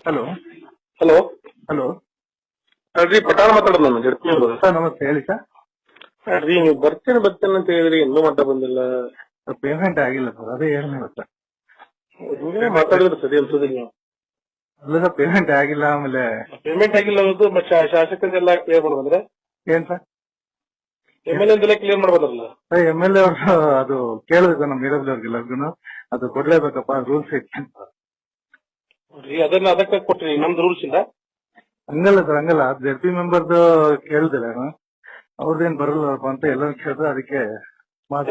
Hello hello hello ಅಲ್ರಿ ಪಟಾಣ ಮಾತಾಡೋದು ನಾನು ಜಡ್ಪಿ ಸರ್ ನಮಸ್ತೆ ಹೇಳಿ ಸರ್. ಅಲ್ರಿ ನೀವು ಬರ್ತೇನೆ ಅಂತ ಹೇಳಿದ್ರಿ ಇನ್ನೂ ಮಟ್ಟ ಬಂದಿಲ್ಲ. ಪೇಮೆಂಟ್ ಆಗಿಲ್ಲ ಸರ್, ಅದೇ ಹೇಳಿಲ್ಲ ಸರ್. ನೀವೇ ಮಾತಾಡಿದ್ರೆ ಸರಿ ಅನ್ಸೋದಿಲ್ಲ ನೀವು. ಅಲ್ಲ ಸರ್, ಪೇಮೆಂಟ್ ಆಗಿಲ್ಲ. ಆಮೇಲೆ ಪೇಮೆಂಟ್ ಆಗಿಲ್ಲ ಅನ್ನೋದು ಶಾಸಕರಿಗೆಲ್ಲ ಕ್ಲಿಯರ್ ಮಾಡ್ಬಂದ್ರೆ ಏನ್ ಸರ್ MLA ಅಂತೆಲ್ಲ ಕ್ಲಿಯರ್ ಮಾಡ್ಬೋದಲ್ಲ. MLA ಅವರು ಅದು ಕೇಳಿದ್ರು ಸರ್ ನಮ್ಮ ಇಡಬ್ಲ್ಯೂ ಅವ್ರಿಗೆಲ್ಲರಿಗೂ ಅದು ಕೊಡ್ಲೇಬೇಕಪ್ಪ, ರೂಲ್ಸ್ ಇತ್ತು ಅಂತ. ನೋಡ್ರಿ ಅದನ್ನ ಅದಕ್ಕೆ ಕೊಟ್ರಿ, ನಮ್ದು ರೂಲ್ಸ್ ಇಲ್ಲ. ಹಂಗಲ್ಲ ಸರ್, ಹಂಗಲ್ಲ. ZP ಮೆಂಬರ್ದು ಕೇಳಿದ್ರೆ ನಾನು ಅವ್ರದ್ದೇನ್ ಬರಲ್ಲಪ್ಪ ಅಂತ ಎಲ್ಲ ಕೇಳಿದ್ರೆ ಅದಕ್ಕೆ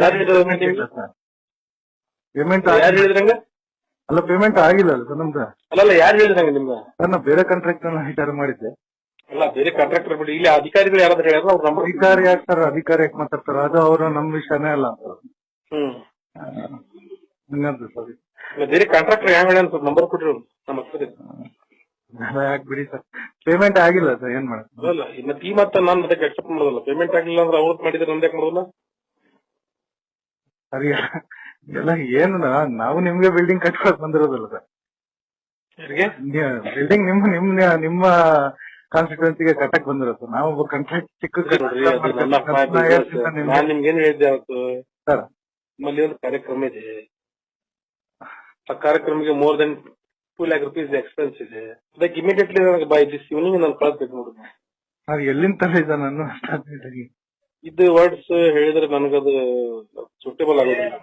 ಯಾರು ಹೇಳಿದ್ರು ನಿಮ್ಗೆ? ಸರ್ ಪೇಮೆಂಟ್ ಯಾರು ಹೇಳಿದ್ರಂಗ? ಅಲ್ಲ, ಪೇಮೆಂಟ್ ಆಗಿಲ್ಲ ಅಲ್ಲ ಸರ್ ನಮ್ದು. ಅಲ್ಲಲ್ಲ ಯಾರು ಹೇಳಿದ್ರಂಗ ನಿಮ್ಗೆ? ಸರ್ ನಾವು ಬೇರೆ ಕಾಂಟ್ರಾಕ್ಟ್ ವಿಚಾರ ಮಾಡಿದ್ದೆ. ಅಲ್ಲ ಬೇರೆ ಕಾಂಟ್ರಾಕ್ಟರ್ ಬಿಡಿ, ಇಲ್ಲಿ ಅಧಿಕಾರಿಗಳು ಯಾರಾದ್ರೂ ಹೇಳ್ಯಾರ ಅವ್ರ ನಂಬರ್. ಅಧಿಕಾರಿ ಯಾಕೆ ಸರ್, ಅಧಿಕಾರಿ ಯಾಕೆ ಮಾತಾಡ್ತಾರ? ಅದು ಅವರು ನಮ್ಮ ವಿಷಯನೇ ಅಲ್ಲ ಅಂತ. ಹಂಗಂತ ಸರ್. ಇಲ್ಲ ಬೇರೆ ಕಾಂಟ್ರಾಕ್ಟರ್ ಯಾವ ಹೇಳ ನಂಬರ್ ಕೊಟ್ರಿ ನಮ್ಮ ಯಾಕೆ ಬಿಡಿ ಸರ್, ಪೇಮೆಂಟ್ ಆಗಿಲ್ಲ ಸರ್, ಏನ್ ಮಾಡೋದು? ಅಲ್ಲ ಇನ್ನ ಟೀಮ್ ಅಂತ ನಾನು ಅದಕ್ಕೆ ಅಕ್ಸೆಪ್ಟ್ ಮಾಡೋದಲ್ಲ. ಪೇಮೆಂಟ್ ಆಗಿಲ್ಲ ಅಂದ್ರೆ ಅವ್ರು ಮಾಡಿದ್ರೆ ನಂದು ಯಾಕೆ ಮಾಡೋದಲ್ಲ? ಸರಿ ಎಲ್ಲ ಏನು ನಾವು ನಿಮ್ಗೆ ಬಿಲ್ಡಿಂಗ್ ಕಟ್ಕೊಳಕ್ ಬಂದಿರೋದಲ್ಲ ಸರ್. ಯಾರಿಗೆ ಬಿಲ್ಡಿಂಗ್ ನಿಮ್ಮ ಕಾನ್ಸ್ಟಿಟ್ಯೂನ್ಸಿಗೆ ಕಟ್ಟಕ್ ಬಂದಿರೋದು. ನಾವು ಕಾಂಟ್ರಾಕ್ಟ್ ಚಿಕ್ಕ ನೋಡ್ರಿ, ಅದು ನನ್ನ ನಾನ್ ನಿಮ್ಗೇನು ಹೇಳಿದ್ದೆ ಅವತ್ತು, ಸರ್. ನಮ್ಮಲ್ಲಿ ಒಂದು ಕಾರ್ಯಕ್ರಮ ಇದೆ. ಆ ಕಾರ್ಯಕ್ರಮಕ್ಕೆ more than 2 lakh rupees expense ಇದೆ. ಅದಕ್ಕೆ ಇಮಿಡಿಯೇಟ್ಲಿ ನನಗೆ ಬೈ ದಿಸ್ ಈವ್ನಿಂಗ್ ನಾನು ಕಳಿಸ್ಬೇಕು ನೋಡಿ. ನಾವು ಎಲ್ಲಿಂದ ತಲೆ ನಾನು ಇದು ವರ್ಡ್ಸ್ ಹೇಳಿದ್ರೆ ನನಗದು ಸೂಟೇಬಲ್ ಆಗೋದಿಲ್ಲ.